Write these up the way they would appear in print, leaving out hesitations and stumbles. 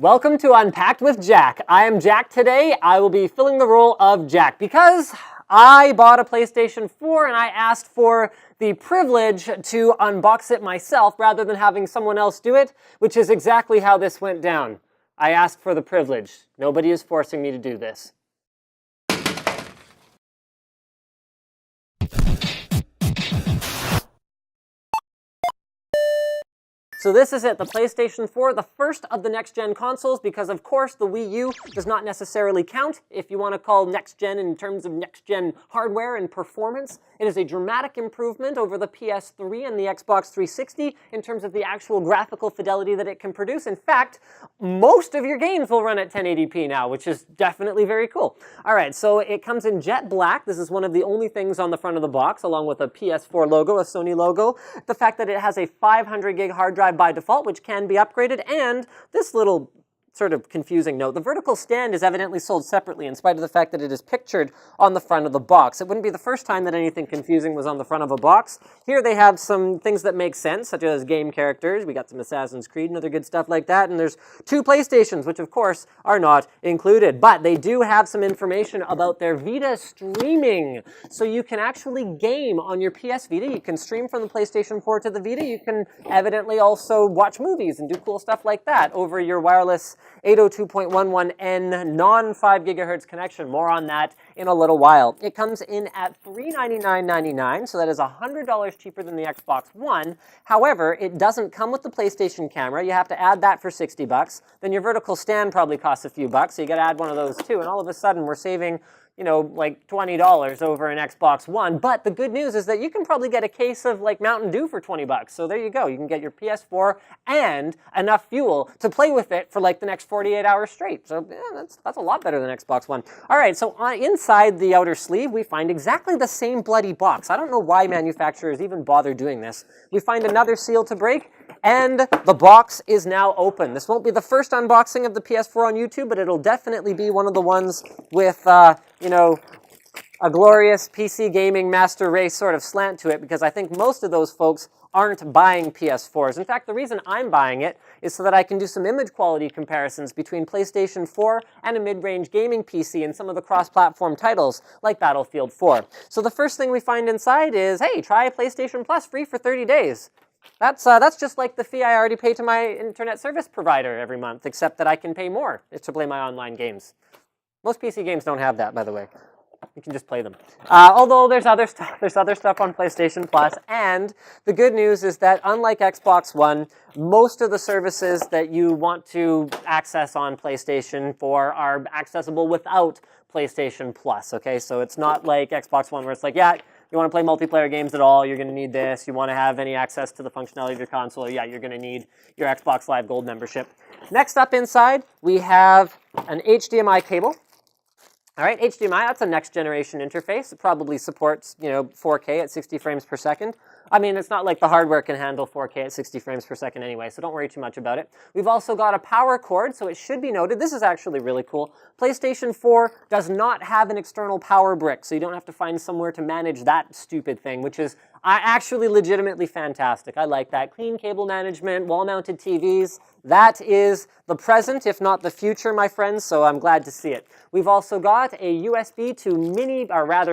Welcome to Unpacked with Jack. I am Jack today. I will be filling the role of Jack because I bought a PlayStation 4 and I asked for the privilege to unbox it myself rather than having someone else do it, which is exactly how this went down. I asked for the privilege. Nobody is forcing me to do this. So this is it, the PlayStation 4, the first of the next-gen consoles, because of course the Wii U does not necessarily count if you want to call next-gen in terms of next-gen hardware and performance. It is a dramatic improvement over the PS3 and the Xbox 360 in terms of the actual graphical fidelity that it can produce. In fact, most of your games will run at 1080p now, which is definitely very cool. All right, so it comes in jet black. This is one of the only things on the front of the box, along with a PS4 logo, a Sony logo. The fact that it has a 500 gig hard drive by default, which can be upgraded, and this little sort of confusing note, the vertical stand is evidently sold separately in spite of the fact that it is pictured on the front of the box. It wouldn't be the first time that anything confusing was on the front of a box. Here they have some things that make sense, such as game characters. We got some Assassin's Creed and other good stuff like that, and there's 2 PlayStations, which of course are not included. But they do have some information about their Vita streaming, so you can actually game on your PS Vita. You can stream from the PlayStation 4 to the Vita. You can evidently also watch movies and do cool stuff like that over your wireless 802.11n non-5 gigahertz connection. More on that in a little while. It comes in at $399.99, so that is $100 cheaper than the Xbox One. However, it doesn't come with the PlayStation camera. You have to add that for $60. Then your vertical stand probably costs a few bucks, so you got to add one of those too. And all of a sudden, we're saving, you know, like $20 over an Xbox One. But the good news is that you can probably get a case of like Mountain Dew for 20 bucks. So there you go. You can get your PS4 and enough fuel to play with it for like the next 48 hours straight. So yeah, that's a lot better than Xbox One. All right, so inside the outer sleeve, we find exactly the same bloody box. I don't know why manufacturers even bother doing this. We find another seal to break, and the box is now open. This won't be the first unboxing of the PS4 on YouTube, but it'll definitely be one of the ones with, you know, a glorious PC gaming master race sort of slant to it, because I think most of those folks aren't buying PS4s. In fact, the reason I'm buying it is so that I can do some image quality comparisons between PlayStation 4 and a mid-range gaming PC and some of the cross-platform titles like Battlefield 4. So the first thing we find inside is, hey, try PlayStation Plus free for 30 days. That's just like the fee I already pay to my internet service provider every month, except that I can pay more to play my online games. Most PC games don't have that, by the way. You can just play them. Although there's other stuff on PlayStation Plus, and the good news is that unlike Xbox One, most of the services that you want to access on PlayStation 4 are accessible without PlayStation Plus, okay? So it's not like Xbox One where it's like, yeah, you want to play multiplayer games at all, you're going to need this. You want to have any access to the functionality of your console, yeah, you're going to need your Xbox Live Gold membership. Next up inside, we have an HDMI cable. All right, HDMI, that's a next generation interface. It probably supports, you know, 4K at 60 frames per second. I mean, it's not like the hardware can handle 4K at 60 frames per second anyway, so don't worry too much about it. We've also got a power cord, so it should be noted, this is actually really cool. PlayStation 4 does not have an external power brick, so you don't have to find somewhere to manage that stupid thing, which is actually legitimately fantastic. I like that. Clean cable management, wall-mounted TVs. That is the present, if not the future, my friends, so I'm glad to see it. We've also got a USB to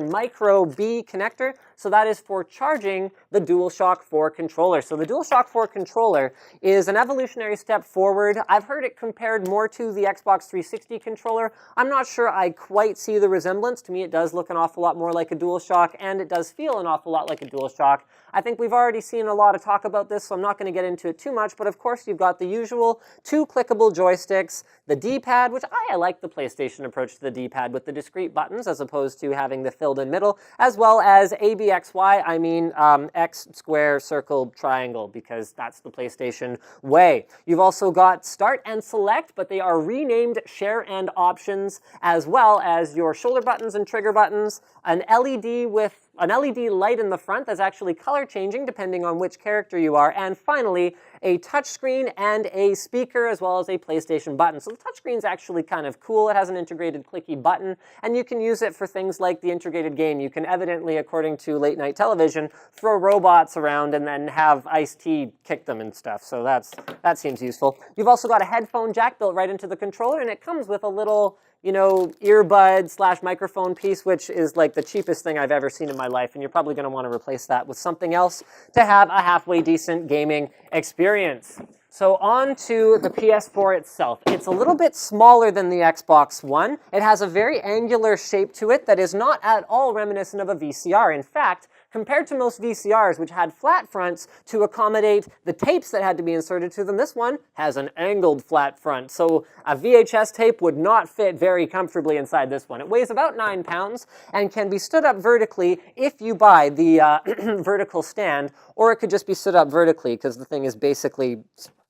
micro B connector, so that is for charging the DualShock 4 controller. So the DualShock 4 controller is an evolutionary step forward. I've heard it compared more to the Xbox 360 controller. I'm not sure I quite see the resemblance. To me, it does look an awful lot more like a DualShock, and it does feel an awful lot like a DualShock. I think we've already seen a lot of talk about this, so I'm not going to get into it too much, but of course you've got the usual 2 clickable joysticks, the D-pad, which I like the PlayStation approach to the D-pad with the discrete buttons as opposed to having the filled-in middle, as well as ABXY, I mean X, square, circle, triangle, because that's the PlayStation way. You've also got Start and Select, but they are renamed Share and Options, as well as your shoulder buttons and trigger buttons, an LED with an LED light in the front that's actually color changing depending on which character you are, and finally, a touchscreen and a speaker as well as a PlayStation button. So the touchscreen is actually kind of cool. It has an integrated clicky button, and you can use it for things like the integrated game. You can evidently, according to late night television, throw robots around and then have Ice-T kick them and stuff. So that seems useful. You've also got a headphone jack built right into the controller, and it comes with a little, you know, earbud / microphone piece, which is like the cheapest thing I've ever seen in my life, and you're probably going to want to replace that with something else to have a halfway decent gaming experience. So on to the PS4 itself. It's a little bit smaller than the Xbox One. It has a very angular shape to it that is not at all reminiscent of a VCR. In fact, compared to most VCRs, which had flat fronts to accommodate the tapes that had to be inserted to them, this one has an angled flat front. So a VHS tape would not fit very comfortably inside this one. It weighs about 9 pounds and can be stood up vertically if you buy the vertical stand, or it could just be stood up vertically because the thing is basically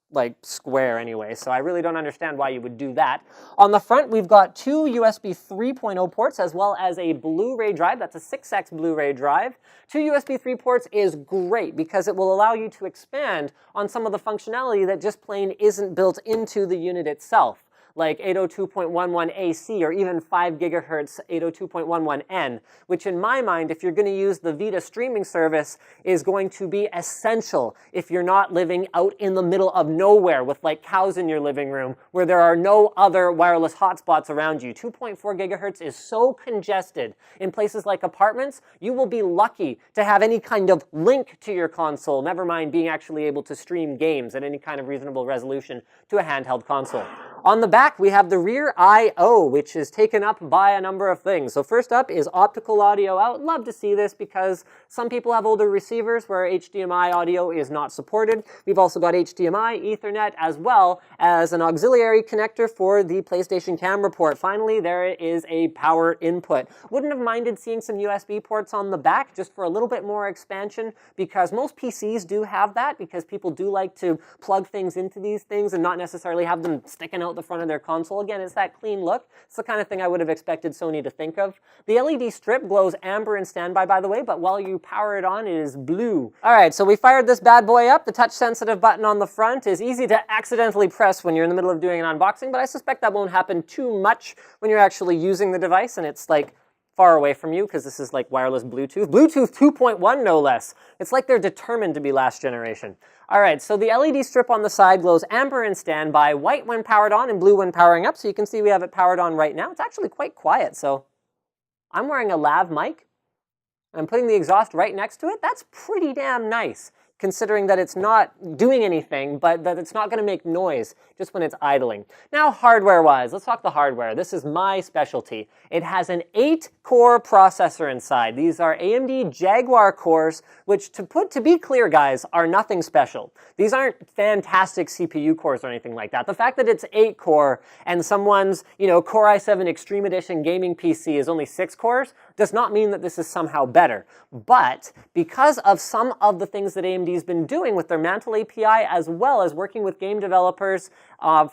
like square anyway, so I really don't understand why you would do that. On the front, we've got two USB 3.0 ports as well as a Blu-ray drive. That's a 6x Blu-ray drive. Two USB 3 ports is great because it will allow you to expand on some of the functionality that just plain isn't built into the unit itself, like 802.11 AC or even 5 gigahertz 802.11n, which in my mind, if you're going to use the Vita streaming service, is going to be essential if you're not living out in the middle of nowhere with like cows in your living room where there are no other wireless hotspots around you. 2.4 gigahertz is so congested in places like apartments, you will be lucky to have any kind of link to your console, never mind being actually able to stream games at any kind of reasonable resolution to a handheld console. On the back, we have the rear I/O, which is taken up by a number of things. So first up is optical audio out. Love to see this because some people have older receivers where HDMI audio is not supported. We've also got HDMI, Ethernet, as well as an auxiliary connector for the PlayStation camera port. Finally, there is a power input. Wouldn't have minded seeing some USB ports on the back just for a little bit more expansion because most PCs do have that because people do like to plug things into these things and not necessarily have them sticking out the front of their console. Again, it's that clean look. It's the kind of thing I would have expected Sony to think of. The LED strip glows amber in standby, by the way, but while you power it on, it is blue. All right, so we fired this bad boy up. The touch-sensitive button on the front is easy to accidentally press when you're in the middle of doing an unboxing, but I suspect that won't happen too much when you're actually using the device and it's like far away from you because this is like wireless Bluetooth. Bluetooth 2.1 no less. It's like they're determined to be last generation. All right, so the LED strip on the side glows amber in standby, white when powered on and blue when powering up. So you can see we have it powered on right now. It's actually quite quiet. So I'm wearing a lav mic. I'm putting the exhaust right next to it. That's pretty damn nice, considering that it's not doing anything, but that it's not going to make noise just when it's idling. Now, hardware-wise, let's talk the hardware. This is my specialty. It has an 8-core processor inside. These are AMD Jaguar cores, which, to be clear, guys, are nothing special. These aren't fantastic CPU cores or anything like that. The fact that it's 8-core and someone's, Core i7 Extreme Edition gaming PC is only 6 cores does not mean that this is somehow better. But because of some of the things that AMD's been doing with their Mantle API, as well as working with game developers to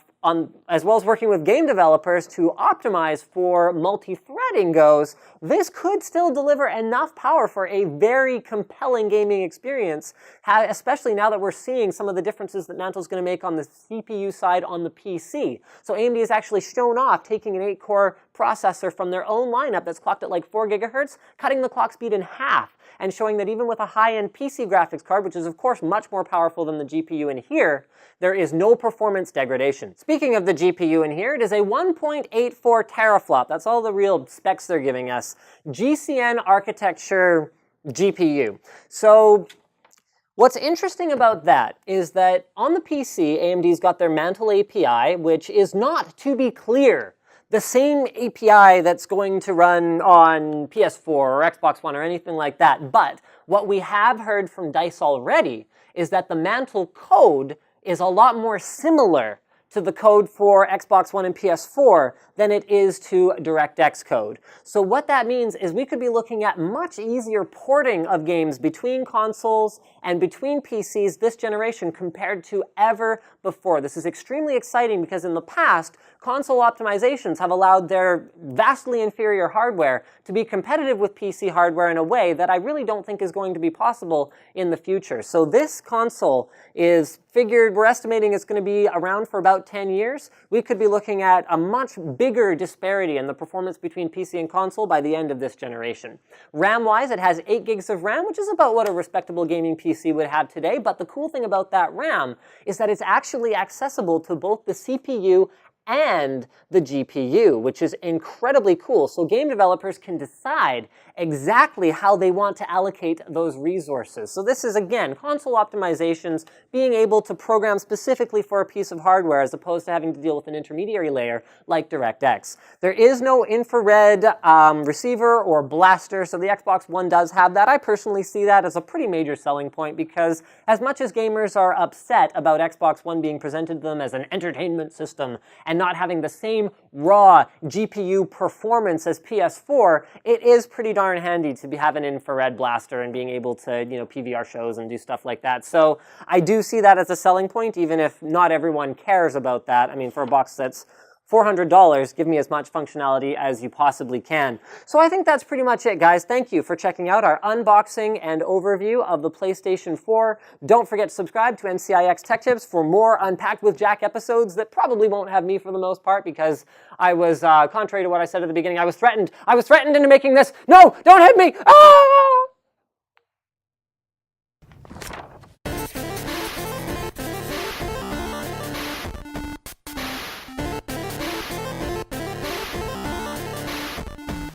optimize for multi-threading goes, this could still deliver enough power for a very compelling gaming experience, especially now that we're seeing some of the differences that Mantle's going to make on the CPU side on the PC. So AMD has actually shown off taking an 8-core processor from their own lineup that's clocked at like 4 gigahertz, cutting the clock speed in half, and showing that even with a high-end PC graphics card, which is of course much more powerful than the GPU in here, there is no performance degradation. Speaking of the GPU in here, it is a 1.84 teraflop. That's all the real specs they're giving us. GCN architecture GPU. So what's interesting about that is that on the PC, AMD's got their Mantle API, which is not, to be clear, the same API that's going to run on PS4 or Xbox One or anything like that. But what we have heard from DICE already is that the Mantle code is a lot more similar to the code for Xbox One and PS4 than it is to DirectX code. So what that means is we could be looking at much easier porting of games between consoles and between PCs this generation compared to ever before. This is extremely exciting because in the past, console optimizations have allowed their vastly inferior hardware to be competitive with PC hardware in a way that I really don't think is going to be possible in the future. So this console is figured, we're estimating it's going to be around for about 10 years. We could be looking at a much bigger disparity in the performance between PC and console by the end of this generation. RAM-wise, it has 8 gigs of RAM, which is about what a respectable gaming PC would have today, but the cool thing about that RAM is that it's actually accessible to both the CPU and the GPU, which is incredibly cool. So game developers can decide exactly how they want to allocate those resources. So this is, again, console optimizations, being able to program specifically for a piece of hardware as opposed to having to deal with an intermediary layer like DirectX. There is no infrared receiver or blaster, so the Xbox One does have that. I personally see that as a pretty major selling point because as much as gamers are upset about Xbox One being presented to them as an entertainment system and not having the same raw GPU performance as PS4, it is pretty darn handy to have an infrared blaster and being able to, PVR shows and do stuff like that. So I do see that as a selling point, even if not everyone cares about that. I mean, for a box that's $400, give me as much functionality as you possibly can. So I think that's pretty much it, guys. Thank you for checking out our unboxing and overview of the PlayStation 4. Don't forget to subscribe to NCIX Tech Tips for more Unpacked with Jack episodes that probably won't have me for the most part because I was, contrary to what I said at the beginning, I was threatened. I was threatened into making this. No, don't hit me! Ah!